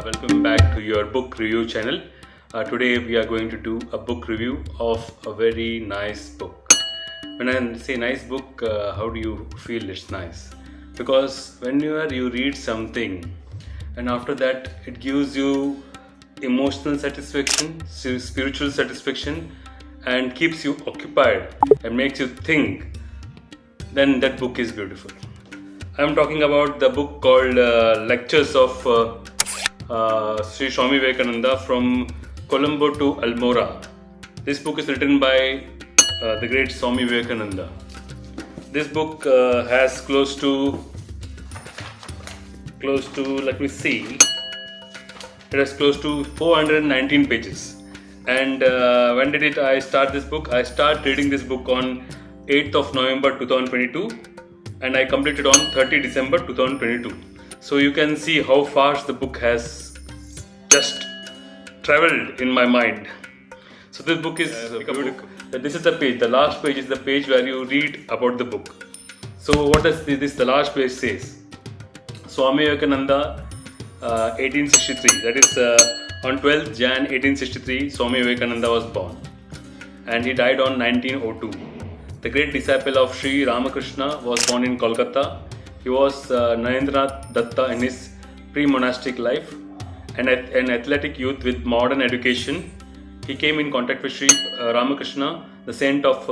Welcome back to your book review channel. Today we are going to do a book review of a very nice book. When I say nice book, how do you feel it's nice? Because when you read something and after that it gives you emotional satisfaction, spiritual satisfaction, and keeps you occupied and makes you think, then that book is beautiful. I am talking about the book called Lectures of Shri Swami Vivekananda from Colombo to Almora. This book is written by the great Swami Vivekananda. This book has close to let me see, it has close to 419 pages. And when did I start this book? I started reading this book on 8th of November 2022 and I completed on 30 December 2022. So you can see how fast the book has just traveled in my mind. So this book is beautiful. This is the page, the last page is the page where you read about the book. So what does the last page says? Swami Vivekananda 1863, that is on 12th Jan 1863 Swami Vivekananda was born and he died on 1902. The great disciple of Shri Ramakrishna was born in Kolkata. He was Narendranath Datta in his pre-monastic life and an athletic youth with modern education. He came in contact with Shri Ramakrishna, the saint of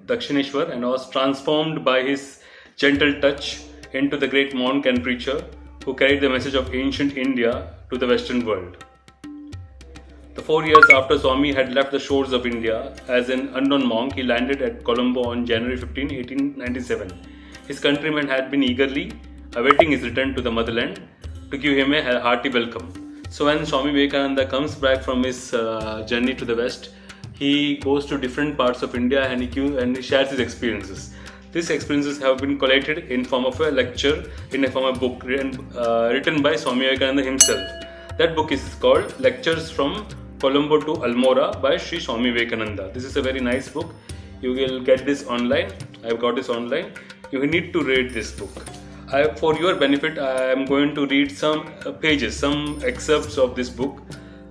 Dakshineshwar, and was transformed by his gentle touch into the great monk and preacher who carried the message of ancient India to the Western world. The 4 years after Swami had left the shores of India as an unknown monk, he landed at Colombo on January 15, 1897. His countrymen had been eagerly awaiting his return to the motherland to give him a hearty welcome. So when Swami Vivekananda comes back from his journey to the West, he goes to different parts of India and he shares his experiences. These experiences have been collated in form of a lecture, in a form of book written by Swami Vivekananda himself. That book is called Lectures from Colombo to Almora by Shri Swami Vivekananda. This is a very nice book. You will get this online. I have got this online. You need to read this book. For your benefit, I am going to read some pages, some excerpts of this book.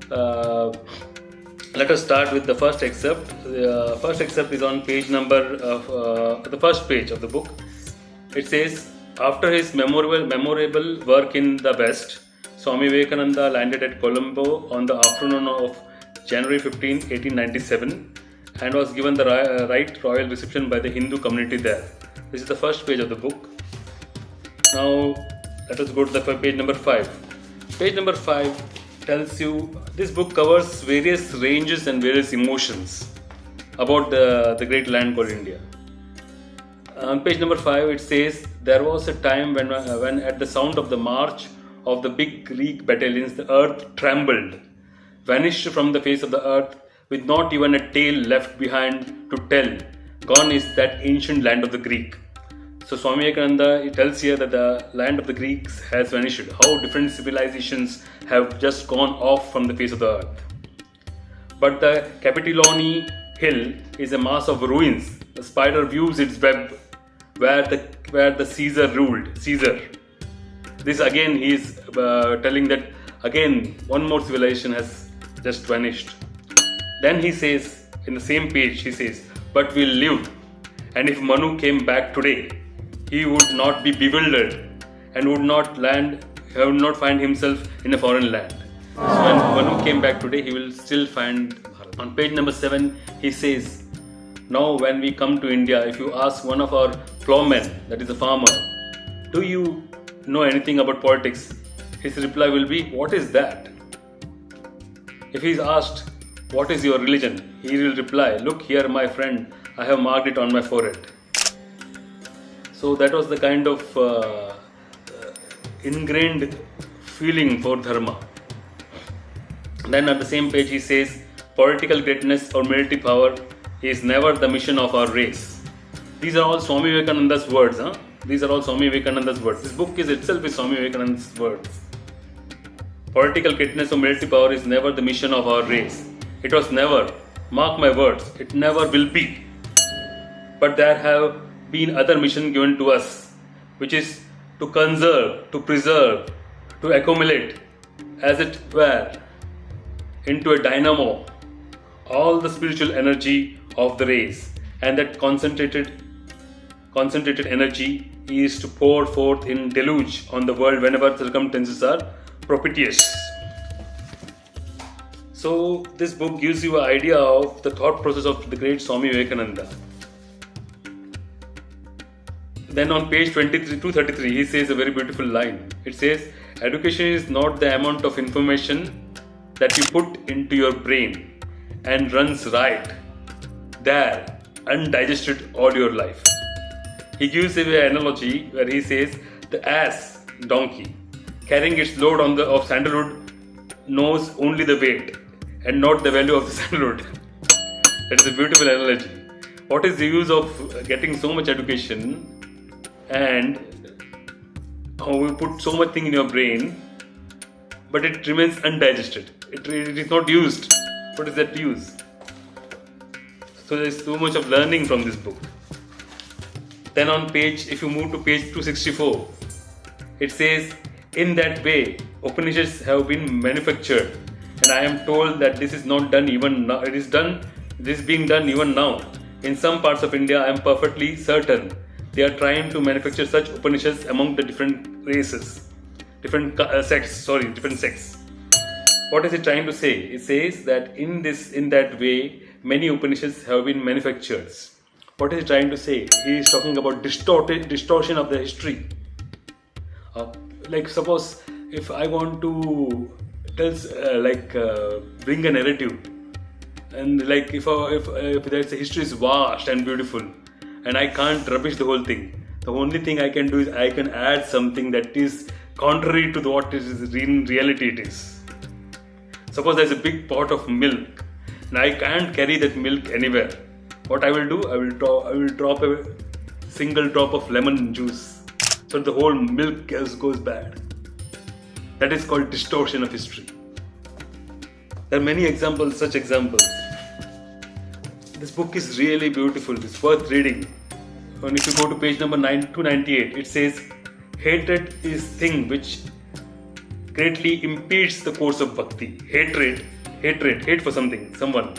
Let us start with the first excerpt. The first excerpt is on page number the first page of the book. It says, after his memorable work in the West, Swami Vivekananda landed at Colombo on the afternoon of January 15, 1897 and was given the right royal reception by the Hindu community there. This is the first page of the book. Now let us go to the page number 5. Page number 5 tells you, this book covers various ranges and various emotions about the great land called India. On page number 5 it says, there was a time when at the sound of the march of the big Greek battalions, the earth trembled, vanished from the face of the earth, with not even a tail left behind to tell, gone is that ancient land of the Greek. So Swami Vivekananda tells here that the land of the Greeks has vanished, how different civilizations have just gone off from the face of the earth. But the Capitolini hill is a mass of ruins. The spider views its web where the Caesar ruled. Caesar. This again he is telling that again one more civilization has just vanished. Then he says, in the same page he says, but we'll live, and if Manu came back today, he would not be bewildered and would not find himself in a foreign land. So when Manu came back today, he will still find Bharat. On page number 7 he says, now when we come to India, if you ask one of our plowmen, that is a farmer, do you know anything about politics? His reply will be, what is that? If he is asked, what is your religion? He will reply, look here my friend, I have marked it on my forehead. So that was the kind of ingrained feeling for dharma. Then at the same page he says, political greatness or military power is never the mission of our race. These are all Swami Vivekananda's words. These are all Swami Vivekananda's words. This book is itself is Swami Vivekananda's words. Political greatness or military power is never the mission of our race. It was never. Mark my words, it never will be. But there have been other missions given to us, which is to conserve, to preserve, to accumulate, as it were, into a dynamo all the spiritual energy of the race, and that concentrated energy is to pour forth in deluge on the world whenever circumstances are propitious. So this book gives you an idea of the thought process of the great Swami Vivekananda. Then on page 233, he says a very beautiful line. It says, education is not the amount of information that you put into your brain and runs right there undigested all your life. He gives an analogy where he says the ass donkey carrying its load of sandalwood knows only the weight and not the value of the sandalwood. That is a beautiful analogy. What is the use of getting so much education and how you put so much thing in your brain, but it remains undigested? It is not used. What is that use? So there is so much of learning from this book. Then if you move to page 264, it says, in that way, Upanishads have been manufactured, and I am told that this is not done even now. This is being done even now. In some parts of India, I am perfectly certain they are trying to manufacture such Upanishads among the different races, different sects. What is it trying to say? It says that in that way, many Upanishads have been manufactured. What is he trying to say? He is talking about distortion of the history. Like suppose if I want to bring a narrative, and like if there's a history is vast and beautiful, and I can't rubbish the whole thing. The only thing I can do is I can add something that is contrary to what in reality it is. Suppose there's a big pot of milk, and I can't carry that milk anywhere. What I will do? I will drop a single drop of lemon juice, so the whole milk goes bad. That is called distortion of history. There are many examples, such examples. This book is really beautiful. It's worth reading. And if you go to page number 298, it says, hatred is thing which greatly impedes the course of bhakti. Hate for someone.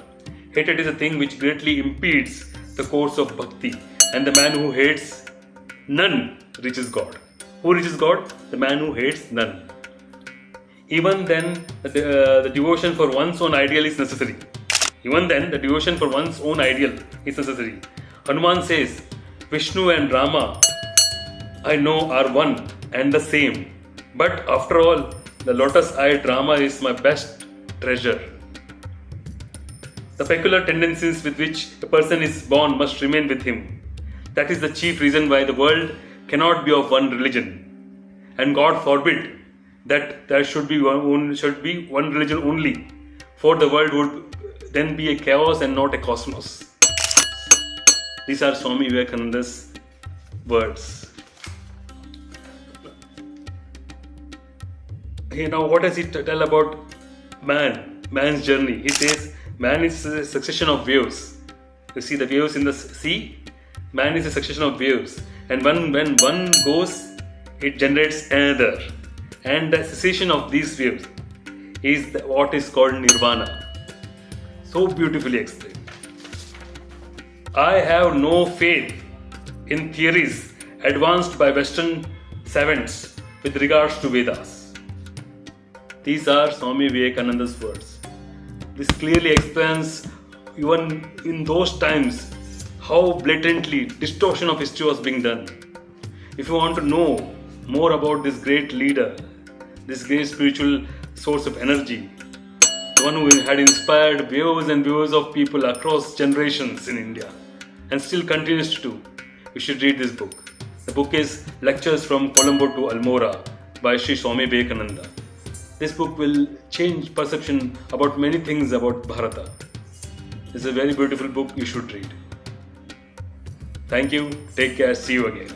Hatred is a thing which greatly impedes the course of bhakti, and the man who hates none reaches God. Who reaches God? The man who hates none. Even then, the devotion for one's own ideal is necessary. Hanuman says, Vishnu and Rama, I know, are one and the same. But after all, the lotus-eyed Rama is my best treasure. The peculiar tendencies with which a person is born must remain with him. That is the chief reason why the world cannot be of one religion. And God forbid that there should be one religion only, for the world would then be a chaos and not a cosmos. These are Swami Vivekananda's words. Now what does he tell about man's journey? He says, man is a succession of waves. You see the waves in the sea? Man is a succession of waves. And when one goes, it generates another. And the cessation of these waves is what is called nirvana. So beautifully explained. I have no faith in theories advanced by Western savants with regards to Vedas. These are Swami Vivekananda's words. This clearly explains, even in those times, how blatantly distortion of history was being done. If you want to know more about this great leader, this great spiritual source of energy, the one who had inspired waves and waves of people across generations in India and still continues to do, you should read this book. The book is Lectures from Colombo to Almora by Shri Swami Vivekananda. This book will change perception about many things about Bharata. It's a very beautiful book, you should read. Thank you, take care, see you again.